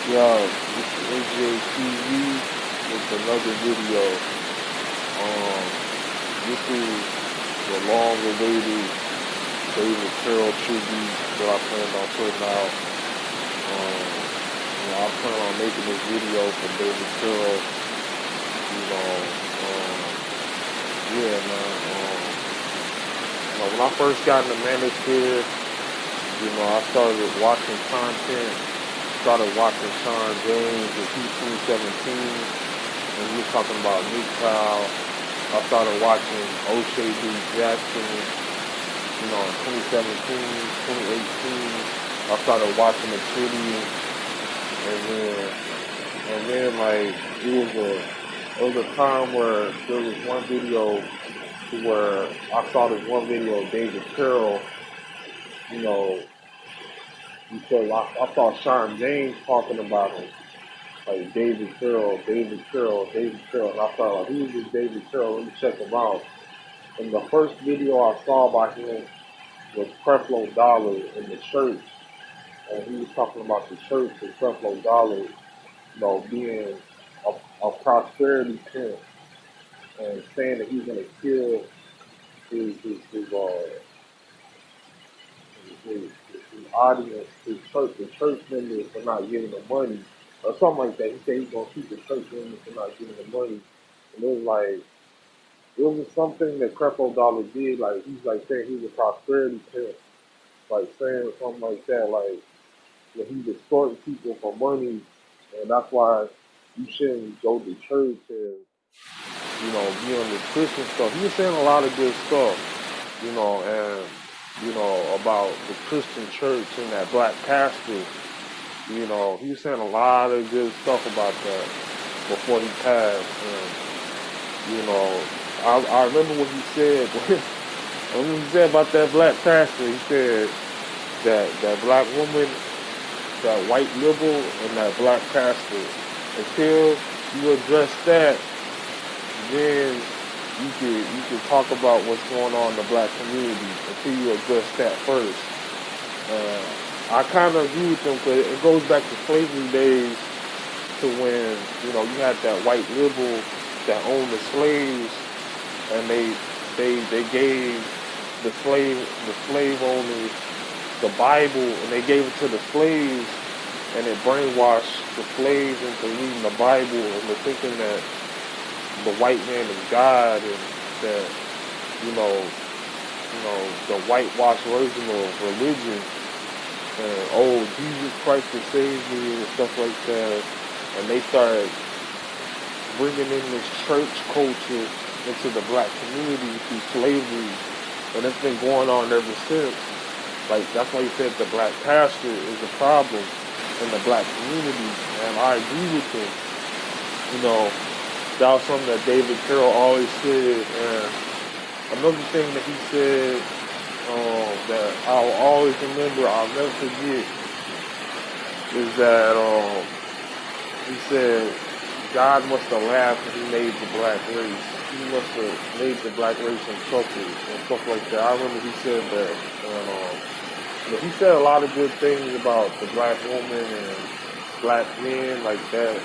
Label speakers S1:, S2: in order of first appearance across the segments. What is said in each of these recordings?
S1: Yeah, this is N.G.A with another video. This is the long-awaited David Carrol tribute that I plan on putting out. I plan on making this video for David Carrol. Yeah, man. When I first got in the manosphere, I started watching content. Started watching Sean James in 2017, and he was talking about N.G.A. I started watching O'Shea D. Jackson, in 2017, 2018. I started watching the city, and then like it was a time where there was one video where I saw this one video of David Carrol, because I saw Sean James talking about him, like David Carrol, David Carrol, David Carrol, and I thought, like, who is this David Carrol? Let me check him out. And the first video I saw by him was Creflo Dollar in the church, and he was talking about the church and Creflo Dollar, being a prosperity pimp, and saying that he's gonna kill his his audience, the church members for not giving him money, or something like that. He said he's gonna keep the church members for not giving him money, and it was something that Creflo Dollar did. Like he's like saying he's a prosperity pimp, like saying something like that, like that he's extorting people for money, and that's why you shouldn't go to church and be on this Christian stuff. He was saying a lot of good stuff, and about the Christian church and that black pastor. He was saying a lot of good stuff about that before he passed. And, I remember what he said. When he said about that black pastor, he said that black woman, that white liberal, and that black pastor, until you address that, then you could talk about what's going on in the black community until you address that first. I kind of agree with them because it goes back to slavery days, to when you had that white liberal that owned the slaves, and they gave the slave owners the Bible, and they gave it to the slaves, and it brainwashed the slaves into reading the Bible and to thinking that the white man is God, and that the whitewashed version of religion, and Jesus Christ will save me and stuff like that. And they started bringing in this church culture into the black community through slavery, and it's been going on ever since. Like that's why he said the black pastor is a problem in the black community, and I agree with him. That was something that David Carrol always said. And another thing that he said, that I'll always remember, I'll never forget, is that he said God must have laughed when he made the black race. He must have made the black race unsuffered and stuff like that. I remember he said that. And he said a lot of good things about the black woman and black men, like that.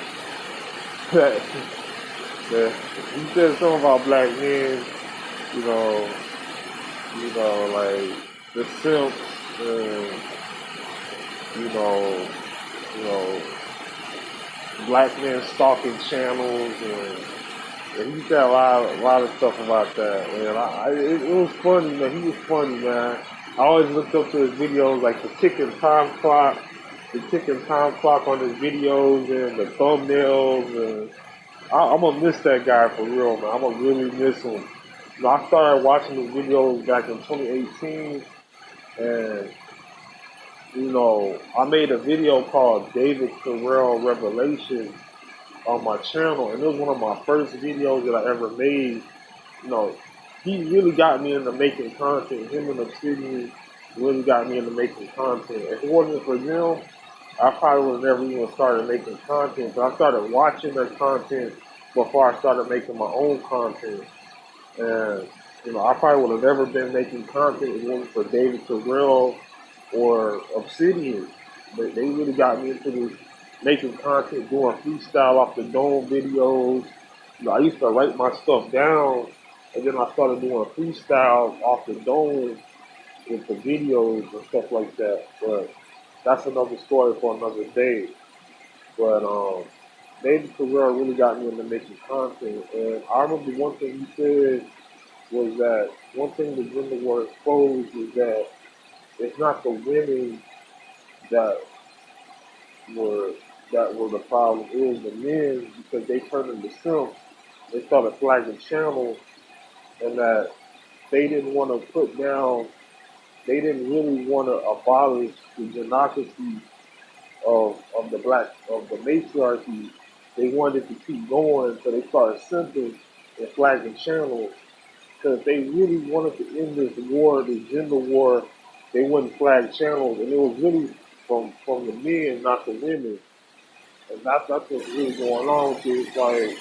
S1: He said something about black men, like the simps, and you know, black men stalking channels, and he said a lot of stuff about that. And it was funny, man. He was funny, man. I always looked up to his videos, like the ticking time clock on his videos and the thumbnails, and I'm gonna miss that guy for real, man. I'm gonna really miss him. I started watching his videos back in 2018, and I made a video called David Carrol Revelation on my channel, and it was one of my first videos that I ever made. He really got me into making content. Him and Obsidian really got me into making content. If it wasn't for them, I probably would have never even started making content. But I started watching their content before I started making my own content. And, I probably would have never been making content if it wasn't for David Carrol or Obsidian. They really got me into this making content, doing freestyle off the dome videos. I used to write my stuff down, and then I started doing freestyle off the dome with the videos and stuff like that. But that's another story for another day. But David Carrell really got me into making content, and I remember one thing he said was that one thing the gender war exposed is that it's not the women that were the problem. It was the men because they turned into simps. They started flagging channels, and that they didn't want to put down. They didn't really want to abolish the genocracy of the black of the matriarchy. They wanted to keep going, so they started simping and flagging channels. Because they really wanted to end this war, this gender war, they wouldn't flag channels, and it was really from the men, not the women. And that's what's really going on with it. It's like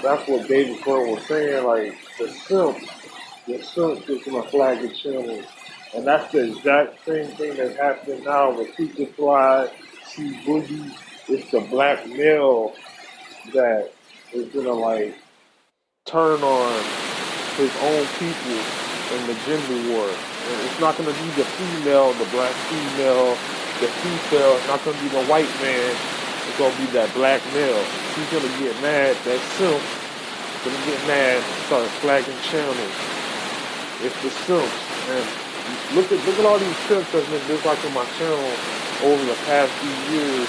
S1: that's what David Crow was saying. Like the simps is gonna flag the channel, and that's the exact same thing that's happening now with Super Fly, C Boogie. It's the black male that is gonna like turn on his own people in the gender war. And it's not going to be the female, the black female, the female. It's not going to be the white man. It's going to be that black male. He's going to get mad. That simp going to get mad and start flagging channels. It's the simps. And look at all these simps that's been disliking my channel over the past few years.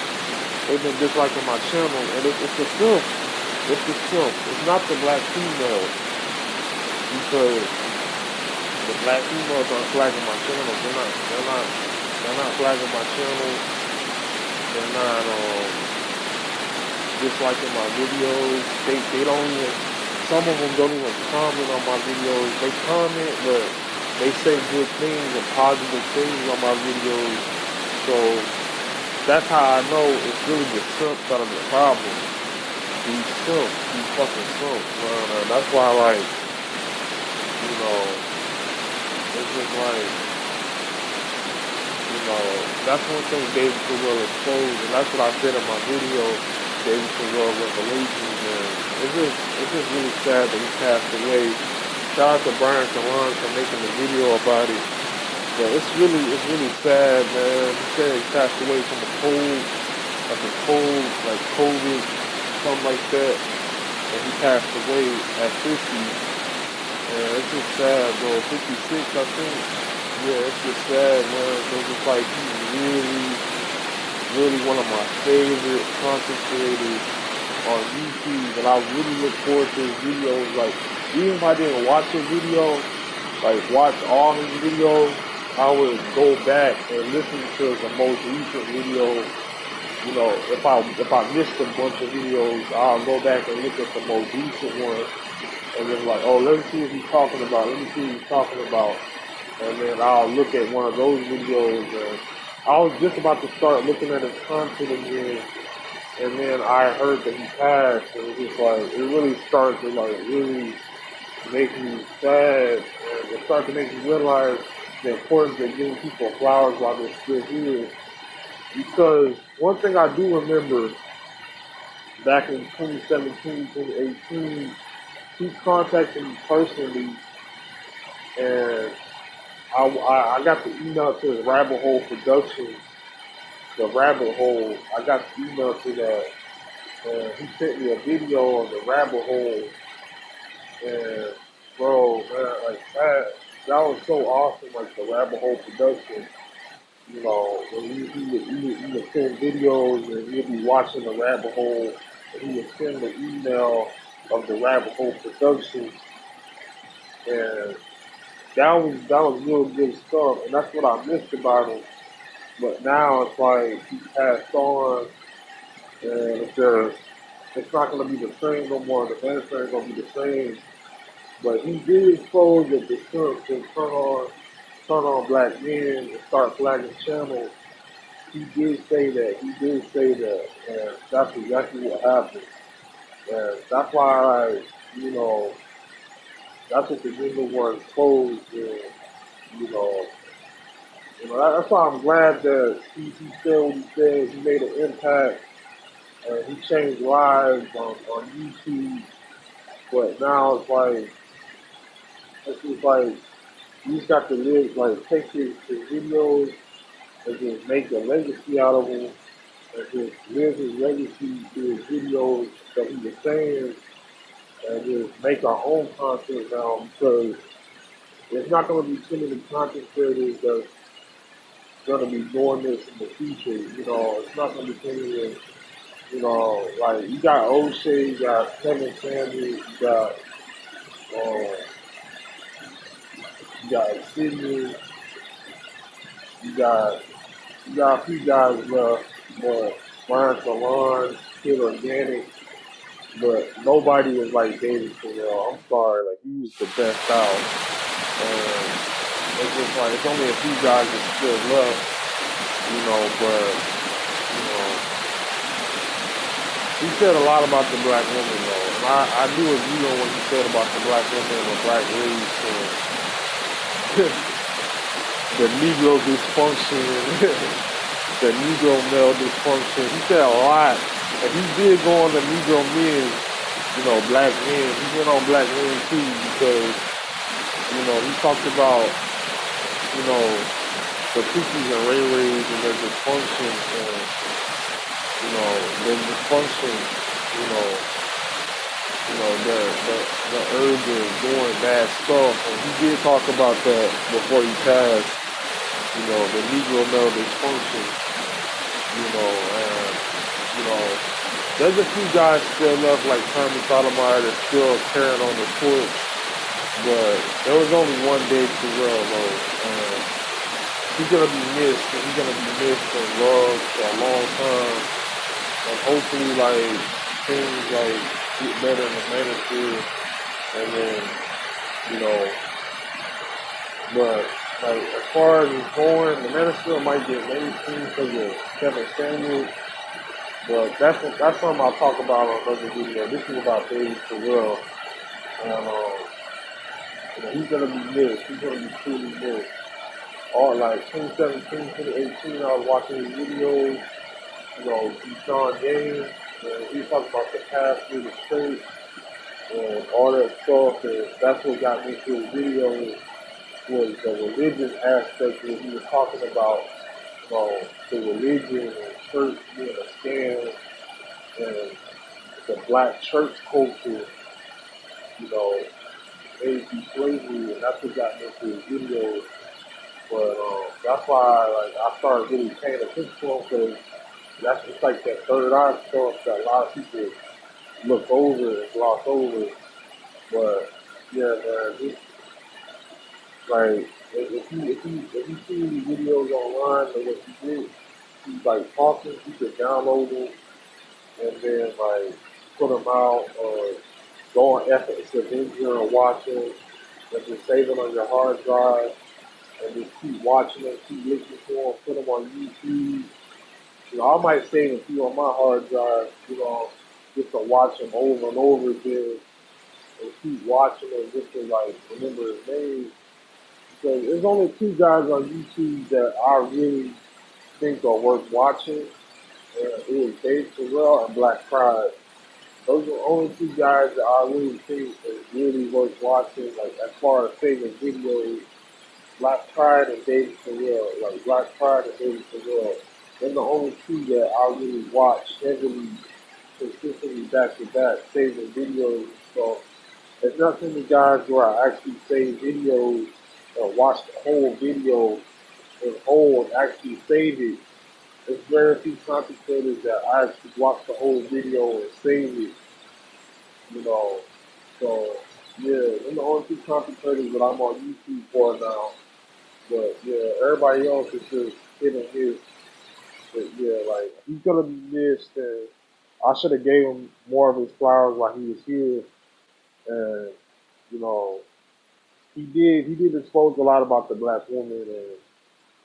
S1: They've been disliking my channel. And it's the simp. It's the simp. It's not the black female. Because the black females aren't flagging my channel. They're not flagging my channel. They're not disliking my videos. They don't even. Some of them don't even comment on my videos. They comment, but they say good things and positive things on my videos. So that's how I know it's really the simps that are the problem. These simps, these fucking simps. That's why like. It's just like, that's one thing David Carrell exposed, and that's what I said in my video, David Carrell Revelations, and it's just really sad that he passed away. Shout out to Brian Calon for making the video about it. But it's really sad, man. He said he passed away from a cold, like COVID, something like that, and he passed away at 50. Yeah, it's just sad, bro. 56, I think. Yeah, it's just sad, man. Because it's like he's really one of my favorite content creators on YouTube. And I really look forward to his videos. Like, even if I didn't watch a video, like watch all his videos, I would go back and listen to the most recent videos. If I missed a bunch of videos, I'll go back and look at the most recent ones. And then like, oh, let me see what he's talking about. Let me see what he's talking about. And then I'll look at one of those videos. And I was just about to start looking at his content again. And then I heard that he passed. And it was just like, it really started to like really make me sad. And it started to make me realize the importance of giving people flowers while they're still here. Because one thing I do remember back in 2017, 2018, he contacted me personally, and I got the email to his Rabbit Hole Productions. The Rabbit Hole, I got the email to that, and he sent me a video of the Rabbit Hole, and bro, man, like that was so awesome, like the Rabbit Hole Production. When he would send videos, and he'd be watching the Rabbit Hole, and he would send the email of the Rabbit Hole Productions, and that was real good stuff, and that's what I missed about him. But now it's like he passed on, and it's not gonna be the same no more. The ministry ain't gonna be the same. But he did expose that the church can turn on black men and start flagging channels. He did say that. He did say that, and that's exactly what happened. And that's why that's what the gender war exposed, and you know. That's why I'm glad that he said what he said. He made an impact, and he changed lives on YouTube. But now it's just like you just got to live, like take his videos and just make a legacy out of him, and just live his legacy through his videos that he was saying, and just make our own content now, because there's not going to be too many content creators that's going to be doing this in the future. You know, it's not going to be too many. You know, like you got O'Shea, you got Kevin Sanders, um, you got Sydney, you got you got a few guys left, but Brian Salon, Kid Organic, but nobody was like David Terrell. I'm sorry, like he was the best out. And it's just like it's only a few guys that still left, you know, but you know, he said a lot about the black woman though. And I do agree on what he said about the black woman and black race and the Negro dysfunction, the Negro male dysfunction. He said a lot. And he did go on the Negro men, you know, black men. He went on black men too because, you know, he talked about, you know, the Cookies and Ray Rays and their dysfunction and, you know, their dysfunction, you know, the urge of doing bad stuff. And he did talk about that before he passed, you know, the Negro male dysfunction, you know, and, you know, there's a few guys still left, like Tommy Sotomayor, that's still carrying on the torch, but there was only one Dave Terrell, though, and he's gonna be missed, and he's gonna be missed and loved for a long time, and hopefully, like, things, like, get better in the ministry, and then, you know, but, like, as far as it's going, the ministry might get mainstream because of Kevin Samuels. But that's something I'll talk about on another video. This is about David Terrell, and you know, he's gonna be missed. He's gonna be truly missed. All like 2017, 2018, I was watching his videos. You know, Sean James, and he talked about the past through the straight and all that stuff. And that's what got me to his videos was the religious aspect that he was talking about. You know, the religion and church being a scam and the black church culture, you know, made through slavery, and that's what got me into his videos. But that's why like I started really paying attention to him because that's just like that third eye stuff that a lot of people look over and gloss over. But yeah, man, just like if you see these videos online or what he did, he's like talking, you can download them and then like put them out or go on Ethics Avenger and watch them and just save it on your hard drive and just keep watching them, keep listening to them, put them on YouTube. You know, I might save a few on my hard drive, you know, just to watch them over and over again and keep watching them just to like remember his name. Because there's only two guys on YouTube that I really think are worth watching. And it was Dave Terrell and Black Pride. Those are the only two guys that I really think is really worth watching, like as far as favorite videos. Black Pride and David Terrell, like Black Pride and David Terrell. They're the only two that I really watch heavily, consistently back to back, saving videos. So it's not too many guys where I actually save videos or watch the whole video in whole and actually save it. There's very few content creators that I actually watch the whole video and save it, you know. So yeah, I'm the only two content creators that I'm on YouTube for now. But yeah, everybody else is just hitting his. But yeah, like he's gonna be missed, and I should have gave him more of his flowers while he was here. And you know, he did expose a lot about the black woman, and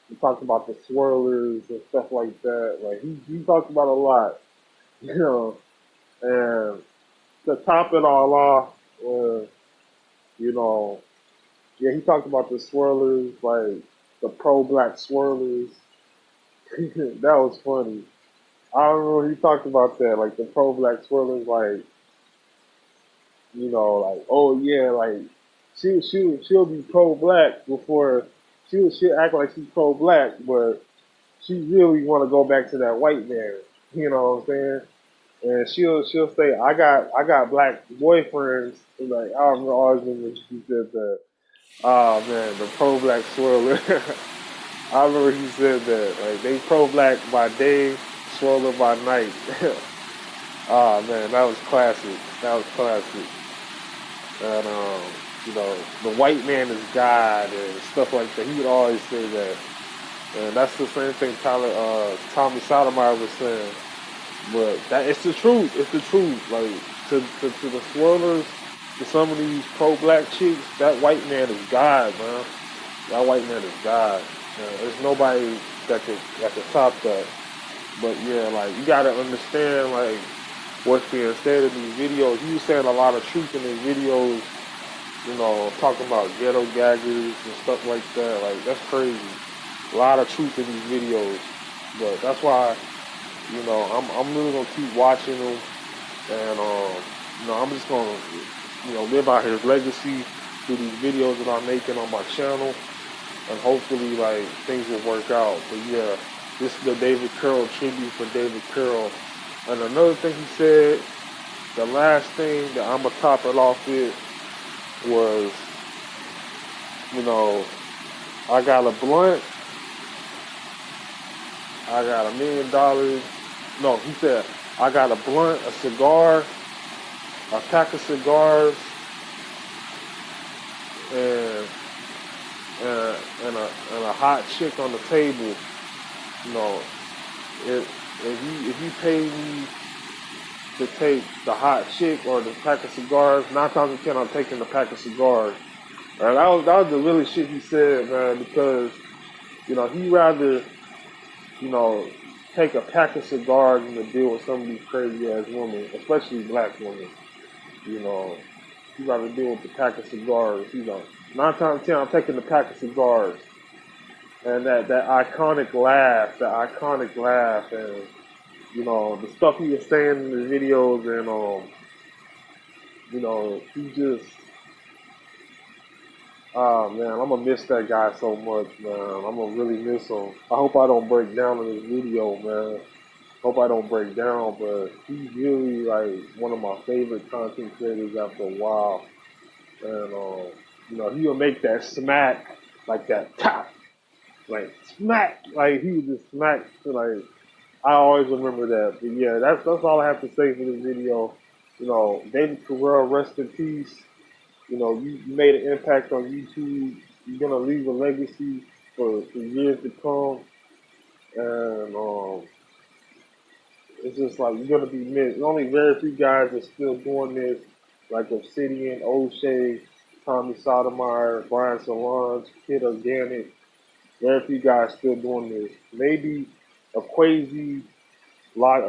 S1: he talked about the swirlers and stuff like that. Like he talked about a lot, you know. And to top it all off, you know, yeah, he talked about the swirlers, like the pro-black swirlers. That was funny. I remember he talked about that, like the pro black swirlers, like like oh yeah, like she'll be pro black before she'll act like she's pro black, but she really want to go back to that white man. You know what I'm saying? And she'll say, I got black boyfriends. And like I remember always when she said that. Oh man, the pro black swirler. I remember he said that. Like they pro black by day, swirler by night. Oh man, that was classic. That was classic. And the white man is God and stuff like that. He would always say that. And that's the same thing Tommy Sotomayor was saying. But that it's the truth. It's the truth. Like to the swirlers, to some of these pro black chicks, that white man is God, man. That white man is God. There's nobody that could top that. But yeah, like you gotta understand like what's being said in these videos. He was saying a lot of truth in his videos, talking about ghetto gaggers and stuff like that. Like that's crazy. A lot of truth in these videos. But that's why, I'm really gonna keep watching them and I'm just gonna, live out his legacy through these videos that I'm making on my channel and hopefully like things will work out. But yeah, this is the David Carroll tribute for David Carroll. And another thing he said, the last thing that I'm gonna top it off with was, you know, I got a blunt, I got $1 million. No, he said I got a blunt, a cigar, a pack of cigars, and and a hot chick on the table. You know, if you pay me to take the hot chick or the pack of cigars, 9 times out of 10 I'm taking the pack of cigars. And that was the really shit he said, man, because he rather you know take a pack of cigars than to deal with some of these crazy ass women, especially black women. You know, he rather deal with the pack of cigars. 9 times out of 10 I'm taking the pack of cigars. And that iconic laugh, and the stuff he was saying in the videos, and he just, oh man, I'm gonna miss that guy so much, man. I'm gonna really miss him. I hope I don't break down in this video, man. Hope I don't break down, but he's really like one of my favorite content creators after a while, and he will make that smack like that tap, like smack, like he would just smack to like. I always remember that. But yeah, that's all I have to say for this video. David Carrell, rest in peace. You made an impact on YouTube. You're gonna leave a legacy for years to come, and it's just like you're gonna be missed. There's only very few guys that still doing this, like Obsidian, O'Shea, Tommy Sotomayor, Brian Solange, Kid Organic. Very few guys still doing this. Maybe a Quasi, lot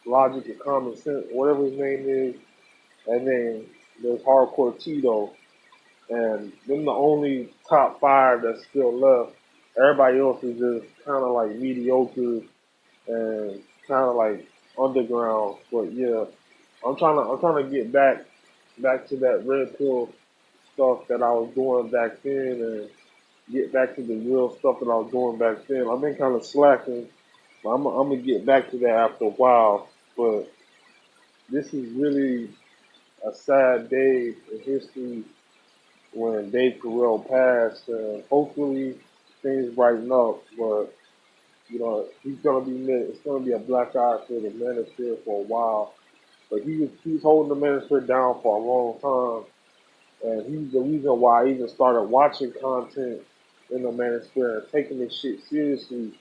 S1: Logic and Common Sense, whatever his name is, and then there's Hardcore Tito, and them the only top five that's still left. Everybody else is just kind of like mediocre and kind of like underground. But yeah, I'm trying to get back to that red pill stuff that I was doing back then, and get back to the real stuff that I was doing back then. I've been kind of slacking, but I'm gonna get back to that after a while. But this is really a sad day in history when Dave Carell passed. Hopefully things brighten up, but he's gonna be missed. It's gonna be a black eye for the Manosphere for a while. But he was holding the Manosphere down for a long time, and he's the reason why I even started watching content in the Manosphere and taking this shit seriously.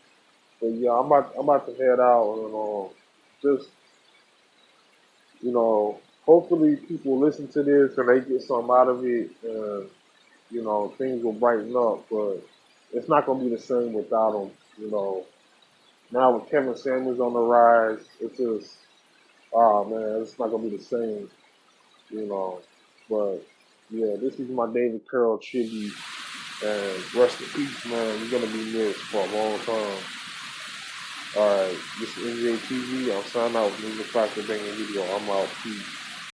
S1: But yeah, I'm about to head out, and just hopefully people listen to this and they get something out of it, and things will brighten up. But it's not gonna be the same without them. Now with Kevin Samuels on the rise, it's just, oh man, it's not gonna be the same. You know, but yeah, this is my David Carroll tribute, and rest in peace, man. You're gonna be missed for a long time. Alright, this is N.G.A. TV. I'm signing out with Music Factor Banging Video. I'm out. Peace.